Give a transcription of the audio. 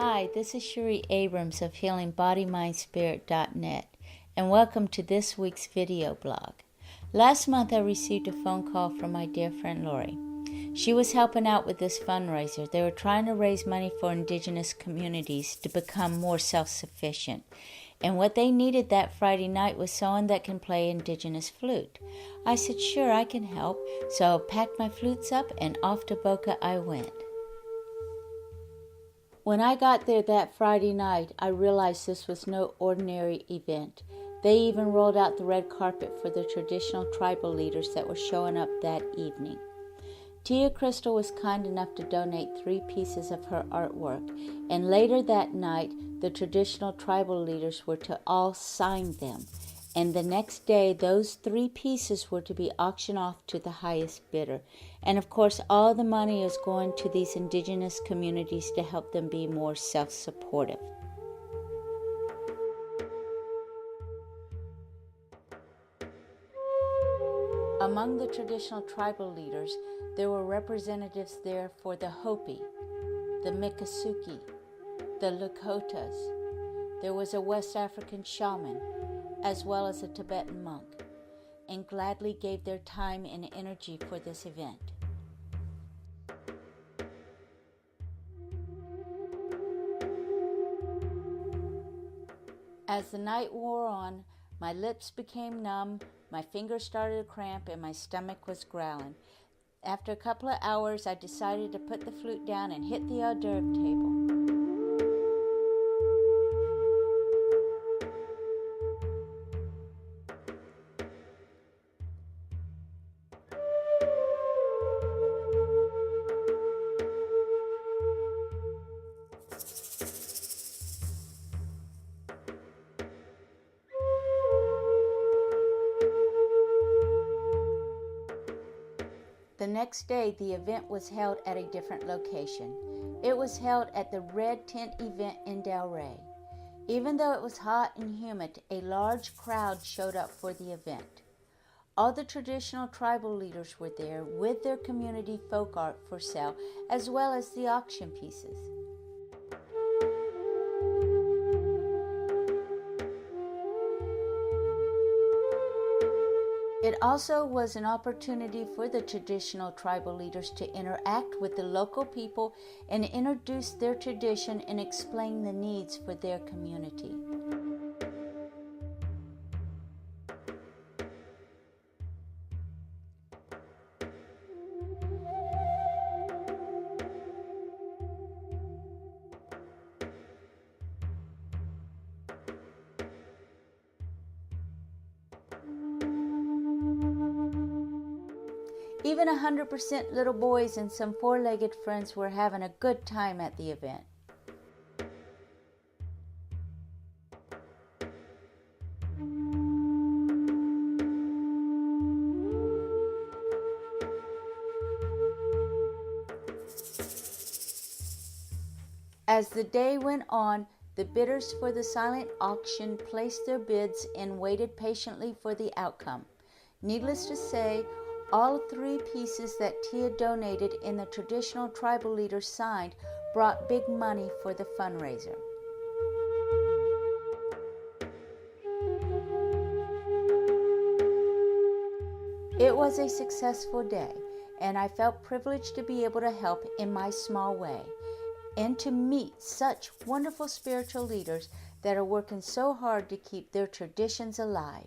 Hi, this is Cheri Abrams of HealingBodyMindSpirit.net, and welcome to this week's video blog. Last month I received a phone call from my dear friend Lori. She was helping out with this fundraiser. They were trying to raise money for indigenous communities to become more self-sufficient. And what they needed that Friday night was someone that can play indigenous flute. I said, sure, I can help. So I packed my flutes up and off to Boca I went. When I got there that Friday night, I realized this was no ordinary event. They even rolled out the red carpet for the traditional tribal leaders that were showing up that evening. Tia Crystal was kind enough to donate 3 pieces of her artwork, and later that night, the traditional tribal leaders were to all sign them, and the next day, those 3 pieces were to be auctioned off to the highest bidder. And of course, all the money is going to these indigenous communities to help them be more self-supportive. Among the traditional tribal leaders, there were representatives there for the Hopi, the Miccosukee, the Lakotas. There was a West African shaman, as well as a Tibetan monk, and gladly gave their time and energy for this event. As the night wore on, my lips became numb, my fingers started to cramp, and my stomach was growling. After a couple of hours, I decided to put the flute down and hit the hors d'oeuvre table. The next day, the event was held at a different location. It was held at the Red Tent event in Delray. Even though it was hot and humid, a large crowd showed up for the event. All the traditional tribal leaders were there with their community folk art for sale, as well as the auction pieces. It also was an opportunity for the traditional tribal leaders to interact with the local people and introduce their tradition and explain the needs for their community. Even 100% little boys and some 4-legged friends were having a good time at the event. As the day went on, the bidders for the silent auction placed their bids and waited patiently for the outcome. Needless to say, all 3 pieces that Tia donated and the traditional tribal leaders signed brought big money for the fundraiser. It was a successful day, and I felt privileged to be able to help in my small way, and to meet such wonderful spiritual leaders that are working so hard to keep their traditions alive.